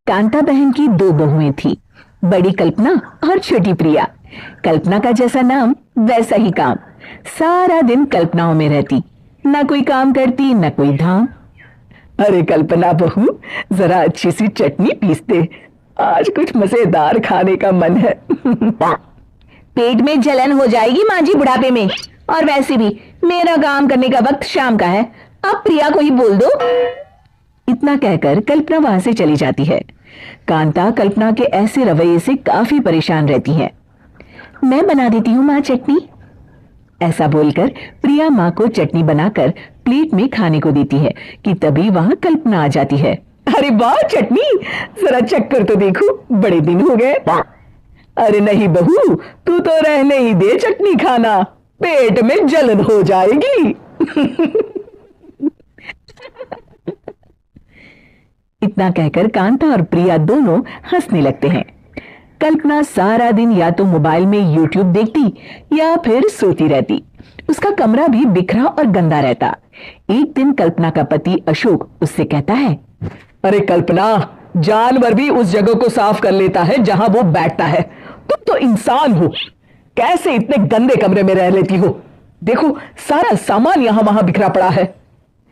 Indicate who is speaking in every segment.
Speaker 1: कांता बहन की दो बहुएं थी, बड़ी कल्पना और छोटी प्रिया। कल्पना का जैसा नाम वैसा ही काम। सारा दिन कल्पनाओं में रहती, ना कोई काम करती ना कोई धाम। अरे कल्पना बहू, जरा अच्छी सी चटनी पीस दे, आज कुछ मजेदार खाने का मन है। पेट में जलन हो जाएगी माँ जी बुढ़ापे में, और वैसे भी मेरा काम करने का वक्त शाम का है, अब प्रिया को ही बोल दो। इतना कहकर कल्पना वहां से चली जाती है। कांता कल्पना के ऐसे रवैये से काफी परेशान रहती है। मैं बना देती हूँ माँ चटनी, ऐसा बोलकर प्रिया माँ को चटनी बनाकर प्लेट में खाने को देती है कि तभी वहां कल्पना आ जाती है। अरे वाह चटनी, जरा चक्कर तो देखो, बड़े दिन हो गए। अरे नहीं बहू, तू तो रहने ही दे चटनी खाना, पेट में जलन हो जाएगी। इतना कहकर कांता और प्रिया दोनों हंसने लगते हैं। कल्पना सारा दिन या तो मोबाइल में यूट्यूब देखती या फिर सोती रहती। उसका कमरा भी बिखरा और गंदा रहता। एक दिन कल्पना का पति अशोक उससे कहता है, अरे कल्पना, जानवर भी उस जगह को साफ कर लेता है जहां वो बैठता है, तुम तो इंसान हो, कैसे इतने गंदे कमरे में रह लेती हो? देखो सारा सामान यहां वहां बिखरा पड़ा है।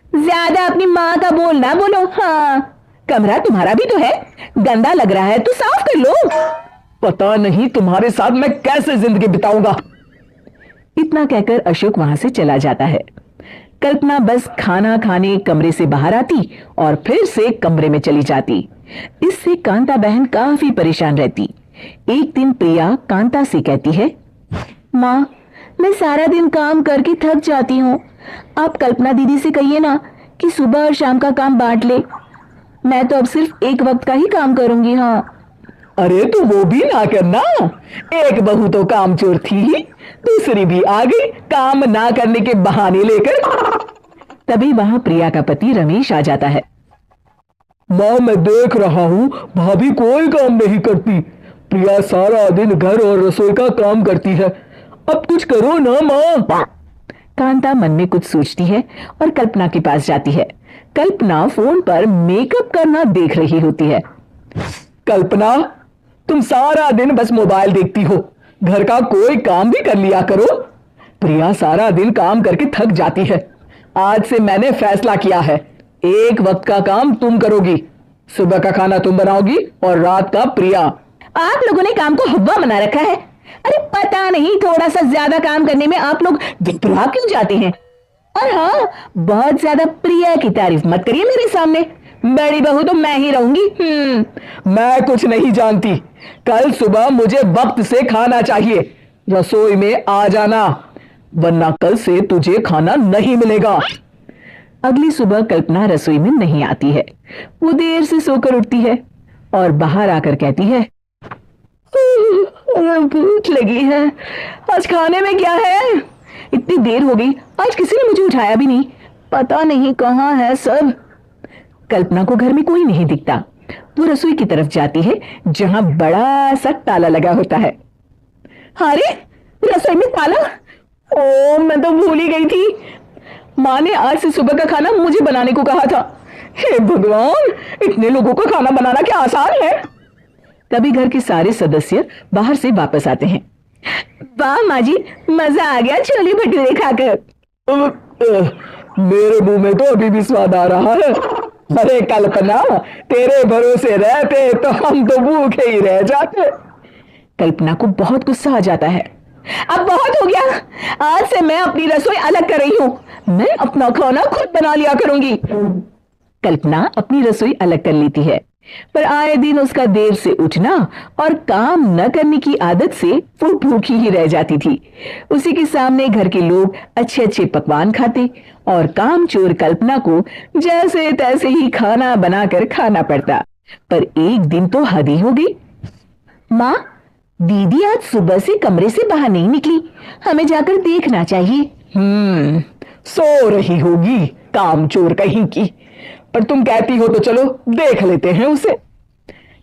Speaker 1: ज्यादा अपनी माँ का बोलना बोलो। हाँ, कमरा तुम्हारा भी तो है, गंदा लग रहा है तो साफ कर लो। पता नहीं तुम्हारे साथ मैं कैसे जिंदगी बिताऊंगा। इतना कहकर अशोक वहां से चला जाता है। कल्पना बस खाना खाने कमरे से बाहर आती और फिर से कमरे में चली जाती। इससे कांता बहन काफी परेशान रहती। एक दिन प्रिया कांता से कहती है, माँ, मैं सारा दिन काम करके थक जाती हूँ, आप कल्पना दीदी से कहिए ना कि सुबह और शाम का काम बांट ले, मैं तो अब सिर्फ एक वक्त का ही काम करूंगी। हाँ। अरे तो वो भी ना करना, एक बहू तो कामचोर थी ही, दूसरी भी आ गई काम ना करने के बहाने लेकर। तभी वहां प्रिया का पति रमेश आ जाता है। माँ, मैं देख रहा हूँ भाभी कोई काम नहीं करती, प्रिया सारा दिन घर और रसोई का काम करती है, अब कुछ करो ना माँ। कांता मन में कुछ सोचती है और कल्पना के पास जाती है। कल्पना फोन पर मेकअप करना देख रही होती है। कल्पना, तुम सारा दिन बस मोबाइल देखती हो, घर का कोई काम भी कर लिया करो। प्रिया सारा दिन काम करके थक जाती है, आज से मैंने फैसला किया है, एक वक्त का काम तुम करोगी, सुबह का खाना तुम बनाओगी और रात का प्रिया। आप लोगों ने काम को हवा बना रखा है। अरे पता नहीं थोड़ा सा ज्यादा काम करने में आप लोग विपरा क्यों जाते हैं। और हाँ, बहुत ज्यादा प्रिया की तारीफ मत करिए मेरे सामने, बड़ी बहू तो मैं ही रहूंगी। मैं कुछ नहीं जानती, कल सुबह मुझे वक्त से खाना चाहिए, रसोई में आ जाना, वरना कल से तुझे खाना नहीं मिलेगा। अगली सुबह कल्पना रसोई में नहीं आती है। वो देर से सोकर उठती है और बाहर आकर कहती है, भूख लगी है, आज खाने में क्या है? इतनी देर हो गई, आज किसी ने मुझे उठाया भी नहीं, पता नहीं कहाँ है सब। कल्पना को घर में कोई नहीं दिखता। वो रसोई की तरफ जाती है जहां बड़ा सा ताला लगा होता है। अरे रसोई में ताला, ओ मैं तो भूल ही गई थी, माँ ने आज से सुबह का खाना मुझे बनाने को कहा था। हे भगवान, इतने लोगों का खाना बनाना क्या आसान है। तभी घर के सारे सदस्य बाहर से वापस आते हैं। वाह माँ जी, मजा आ गया छोले भटूरे खाकर। मेरे मुंह में तो अभी भी स्वाद आ रहा है। अरे कल्पना, तेरे भरोसे रहते तो हम तो भूखे ही रह जाते। कल्पना को बहुत गुस्सा आ जाता है। अब बहुत हो गया, आज से मैं अपनी रसोई अलग कर रही हूँ, मैं अपना खाना खुद बना लिया करूंगी। कल्पना अपनी रसोई अलग कर लेती है, पर आए दिन उसका देर से उठना और काम न करने की आदत से वो भूखी ही रह जाती थी। उसी के सामने घर के लोग अच्छे अच्छे पकवान खाते और कामचोर कल्पना को जैसे तैसे ही खाना बनाकर खाना पड़ता। पर एक दिन तो हद ही हो गई। माँ, दीदी आज सुबह से कमरे से बाहर नहीं निकली, हमें जाकर देखना चाहिए। सो रही होगी कामचोर कहीं की, पर तुम कहती हो तो चलो देख लेते हैं उसे।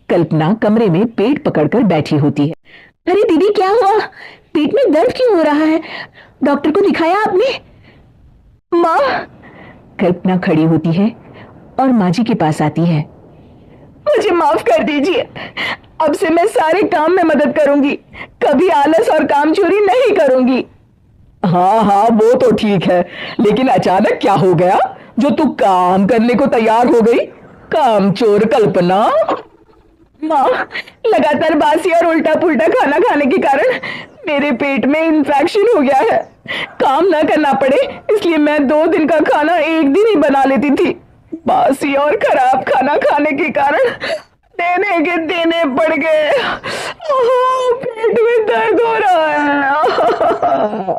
Speaker 1: कल्पना कमरे में पेट पकड़कर बैठी होती है। अरे दीदी क्या हुआ, पेट में दर्द क्यों हो रहा है, डॉक्टर को दिखाया आपने? माँ, कल्पना खड़ी होती है और माँ जी के पास आती है। मुझे माफ कर दीजिए। अब से मैं सारे काम में मदद करूंगी, कभी आलस और काम चोरी नहीं करूंगी।
Speaker 2: हाँ हाँ, वो तो ठीक है, लेकिन अचानक क्या हो गया जो तू काम करने को तैयार हो गई? काम चोर कल्पना।
Speaker 1: माँ, लगातार बासी और उल्टा पुल्टा खाना खाने के कारण मेरे पेट में इन्फेक्शन हो गया है। काम ना करना पड़े इसलिए मैं 2 दिन का खाना एक दिन ही बना लेती थी। बासी और खराब खाना खाने के कारण देने के देने पड़ गए। पेट में दर्द हो रहा है।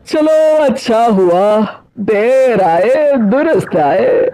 Speaker 2: चलो अच्छा हुआ, देर आए दुरुस्त आए।